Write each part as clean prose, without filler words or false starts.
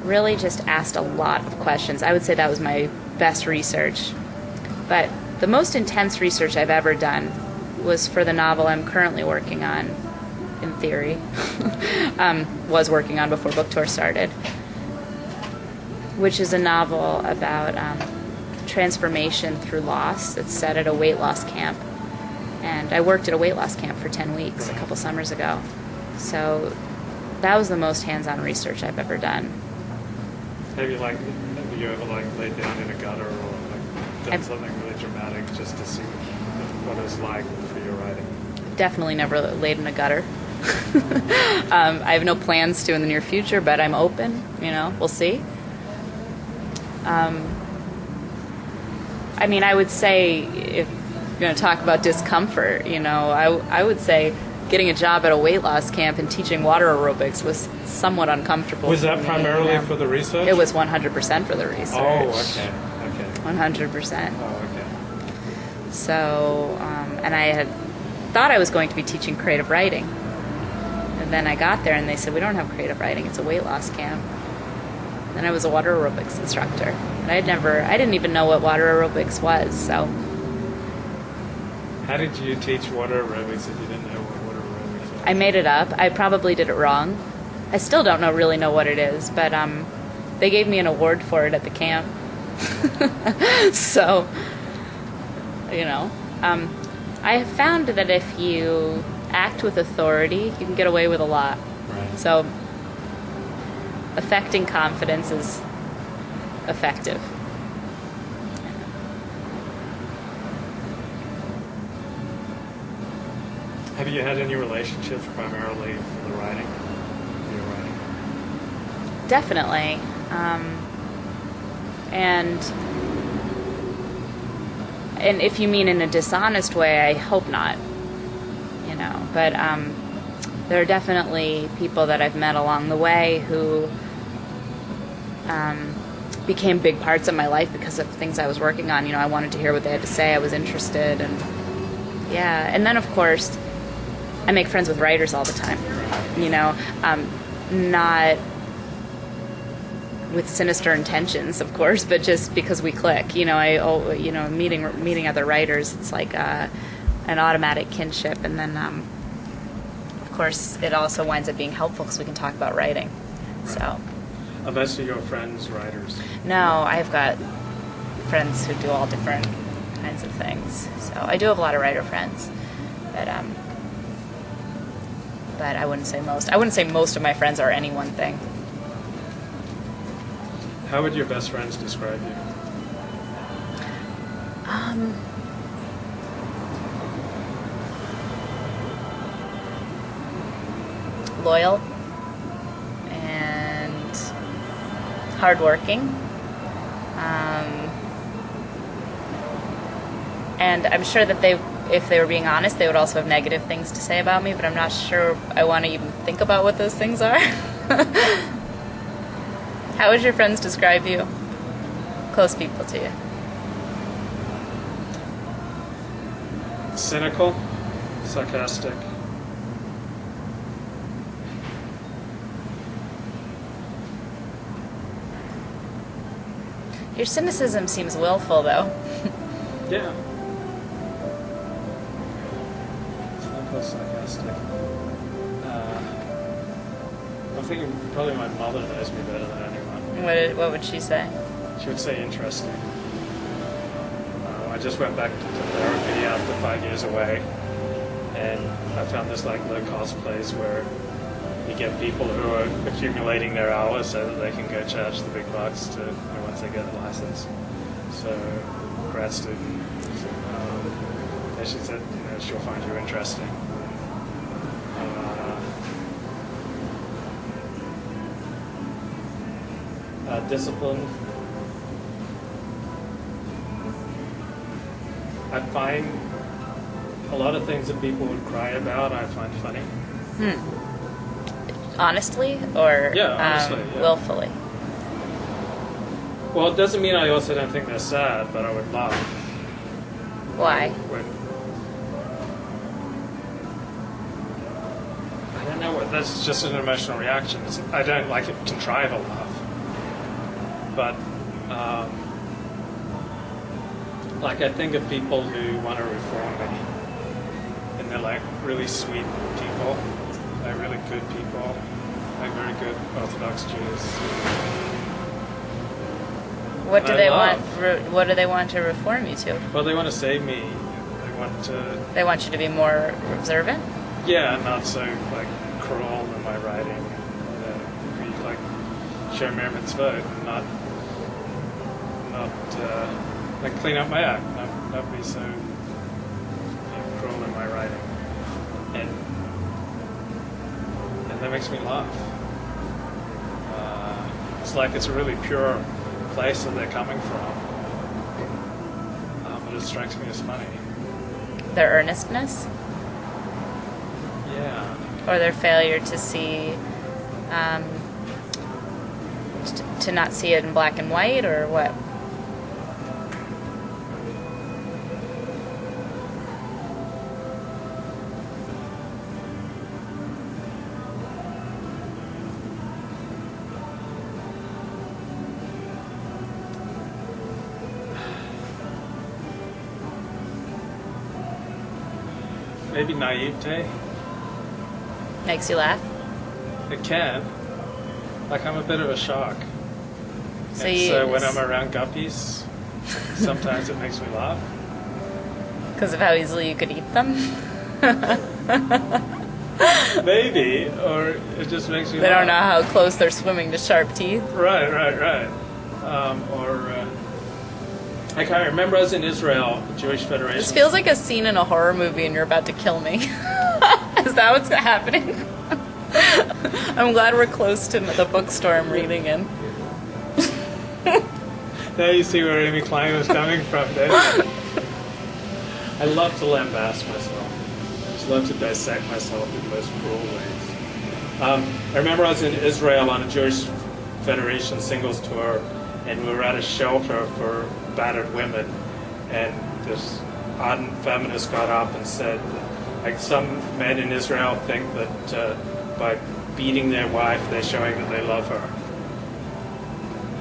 really just asked a lot of questions. I would say that was my best research. But the most intense research I've ever done was for the novel I'm currently working on, in theory. Was working on before book tour started, which is a novel about transformation through loss. It's set at a weight loss camp. And I worked at a weight loss camp for 10 weeks a couple summers ago. So that was the most hands-on research I've ever done. Have you ever laid down in a gutter or done something really dramatic just to see what it was like for your writing? Definitely never laid in a gutter. I have no plans to in the near future, but I'm open. We'll see. I mean, I would say if you're going to talk about discomfort, I would say getting a job at a weight loss camp and teaching water aerobics was somewhat uncomfortable. Was that primarily for the research? It was 100% for the research. Oh, okay. 100%. Oh, okay. So, and I had thought I was going to be teaching creative writing. And then I got there and they said, we don't have creative writing, it's a weight loss camp. Then I was a water aerobics instructor. And I didn't even know what water aerobics was, so. How did you teach water aerobics if you didn't know what water aerobics was? I made it up. I probably did it wrong. I still don't really know what it is, but they gave me an award for it at the camp. So, I have found that if you act with authority, you can get away with a lot. Right. So, affecting confidence is effective. Have you had any relationships primarily for the writing? Your writing? Definitely. And if you mean in a dishonest way, I hope not. But there are definitely people that I've met along the way who became big parts of my life because of things I was working on. I wanted to hear what they had to say. I was interested, and yeah. And then, of course, I make friends with writers all the time. Not with sinister intentions, of course, but just because we click. Meeting other writers, it's like an automatic kinship, and then of course it also winds up being helpful because we can talk about writing. Right. So. Are most of your friends writers? No, I've got friends who do all different kinds of things. So I do have a lot of writer friends, but I wouldn't say most. I wouldn't say most of my friends are any one thing. How would your best friends describe you? Loyal and hardworking. And I'm sure that if they were being honest, they would also have negative things to say about me, but I'm not sure I want to even think about what those things are. How would your friends describe you? Close people to you. Cynical, sarcastic. Your cynicism seems willful, though. Yeah. Cynical, sarcastic. I'm thinking probably my mother knows me better than anyone. What would she say? She would say interesting. I just went back to therapy after 5 years away, and I found this low-cost place where you get people who are accumulating their hours so that they can go charge the big bucks once they get a license. So, grad student. And she said, she'll find you interesting. Disciplined. I find a lot of things that people would cry about I find funny. Honestly, or honestly, yeah. Willfully? Well, it doesn't mean I also don't think they're sad, but I would laugh. Why? I don't know. That's just an emotional reaction. I don't contrive a laugh. But like I think of people who want to reform me, and they're like really sweet people, like really good people, like very good Orthodox Jews. What do I they love. want? What do they want to reform you to? Well, they want to save me. They want you to be more observant. Yeah, not so like cruel in my writing. Be like shomer mitzvot, and not like clean up my act, not be so cruel in my writing, and that makes me laugh. It's like it's a really pure place that they're coming from, but it strikes me as funny. Their earnestness, Yeah. or their failure to see, to not see it in black and white, or what? Maybe naivete. Makes you laugh. It can. Like I'm a bit of a shark. So So when I'm around guppies, sometimes it makes me laugh. because of how easily you could eat them. Maybe, or it just makes me They laugh. don't know how close they're swimming to sharp teeth. Right. I can't remember I was in Israel, Jewish Federation. This feels like a scene in a horror movie and you're about to kill me. Is that what's happening? I'm glad we're close to the bookstore I'm reading in. Now you see where Amy Klein was coming from, don't you? I love to lambast myself. I just love to dissect myself in the most cruel ways. I remember I was in Israel on a Jewish Federation singles tour, and we were at a shelter for battered women, and this ardent feminist got up and said, like, some men in Israel think that by beating their wife, they're showing that they love her.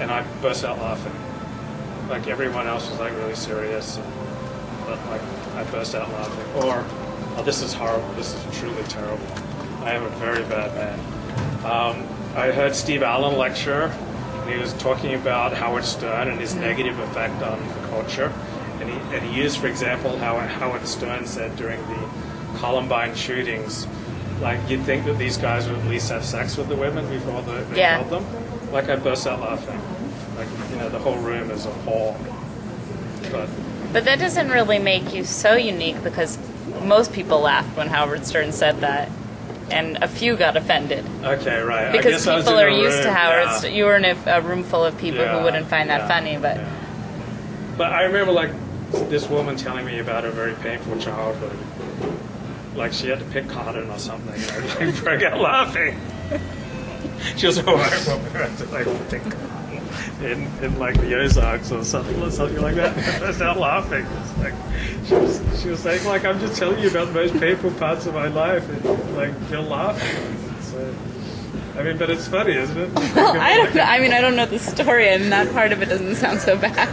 And I burst out laughing. Like, everyone else was like really serious, but like I burst out laughing. Or, oh, this is horrible. This is truly terrible. I am a very bad man. I heard Steve Allen lecture, and he was talking about Howard Stern and his negative effect on the culture. And he used, for example, how Howard Stern said during the Columbine shootings, like, you'd think that these guys would at least have sex with the women before they killed them. Like, I burst out laughing. Like, you know, the whole room is a whole. But that doesn't really make you so unique, because most people laughed when Howard Stern said that, and a few got offended. Okay, right. Because I guess people I are was in a used room, to Howard yeah. Stern. You were in a room full of people who wouldn't find that funny, but... Yeah. But I remember, like, this woman telling me about a very painful childhood. Like, she had to pick cotton or something, and I like broke out laughing. She was a white woman who had to like pick cotton in like the Ozarks or something like that. I burst out laughing. It's like she was saying, like, I'm just telling you about the most painful parts of my life, and like you're laughing. So, I mean, but it's funny, isn't it? Well, I don't know. I mean, I don't know the story, and that part of it doesn't sound so bad.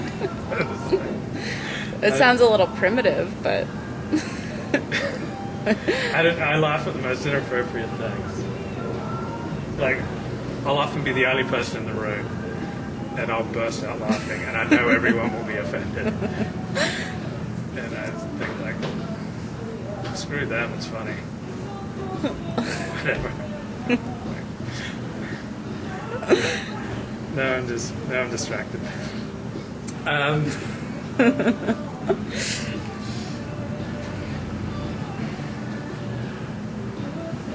It sounds a little primitive, but... I laugh at the most inappropriate things. Like, I'll often be the only person in the room, and I'll burst out laughing, and I know everyone will be offended. And I think, like, screw them, it's funny. Whatever. Now I'm distracted.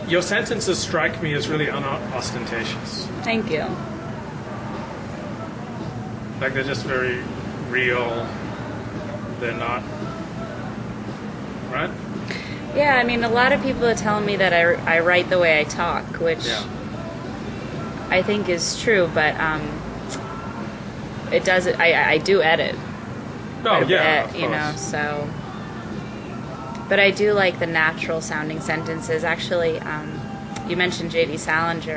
Your sentences strike me as really unostentatious. Thank you. Like, they're just very real. They're not... Right? Yeah, I mean, a lot of people are telling me that I write the way I talk, which I think is true, but it does... I do edit. Oh, yeah, of you know, so... But I do like the natural sounding sentences. Actually, you mentioned J.D. Salinger.